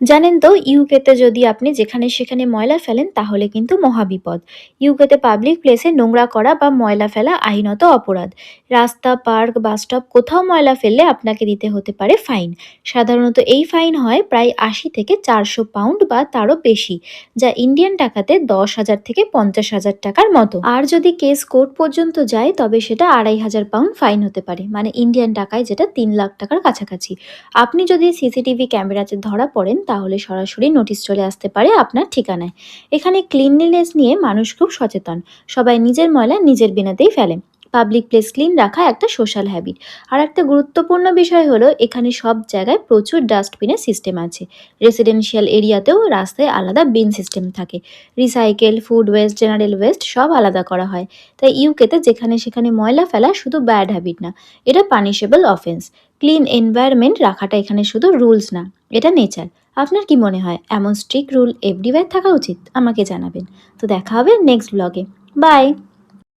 জানেন তো ইউকেতে যদি আপনি যেখানে সেখানে ময়লা ফেলেন তাহলে কিন্তু মহাবিপদ। ইউকেতে পাবলিক প্লেসে নোংরা করা বা ময়লা ফেলা আইনত অপরাধ। রাস্তা, পার্ক, বাসস্টপ কোথাও ময়লা ফেললে আপনাকে দিতে হতে পারে ফাইন। সাধারণত এই ফাইন হয় প্রায় ৮০ থেকে ৪০০ পাউন্ড বা তারও বেশি, যা ইন্ডিয়ান টাকাতে ১০,০০০ থেকে ৫০,০০০ টাকার মতো। আর যদি কেস কোর্ট পর্যন্ত যায় তবে সেটা ২৫০০ পাউন্ড ফাইন হতে পারে, মানে ইন্ডিয়ান টাকায় যেটা ৩ লাখ টাকার কাছাকাছি। আপনি যদি সিসিটিভি ক্যামেরাতে ধরা পড়েন তাহলে সরাসরি নোটিশ চলে আসতে পারে আপনার ঠিকানায়। এখানে ক্লিনলিনেস নিয়ে মানুষ খুব সচেতন। সবাই নিজের ময়লা নিজের বিনাতেই ফেলে। পাবলিক প্লেস ক্লিন রাখা একটা সোশ্যাল হ্যাবিট। আর একটা গুরুত্বপূর্ণ বিষয় হলো এখানে সব জায়গায় প্রচুর ডাস্টবিনের সিস্টেম আছে। রেসিডেন্সিয়াল এরিয়াতেও রাস্তায় আলাদা বিন সিস্টেম থাকে। Recycle, food waste, general West সব আলাদা করা হয়। তাই ইউকেতে যেখানে সেখানে ময়লা ফেলা শুধু ব্যাড হ্যাবিট না, এটা পানিশেবল অফেন্স। ক্লিন এনভায়রনমেন্ট রাখাটা এখানে শুধু রুলস না, এটা নেচার। আপনার কি মনে হয় এমন স্ট্রিক্ট রুল এভরিওয়্যার থাকা উচিত? আমাকে জানাবেন। তো দেখা হবে নেক্সট ব্লগে। বাই।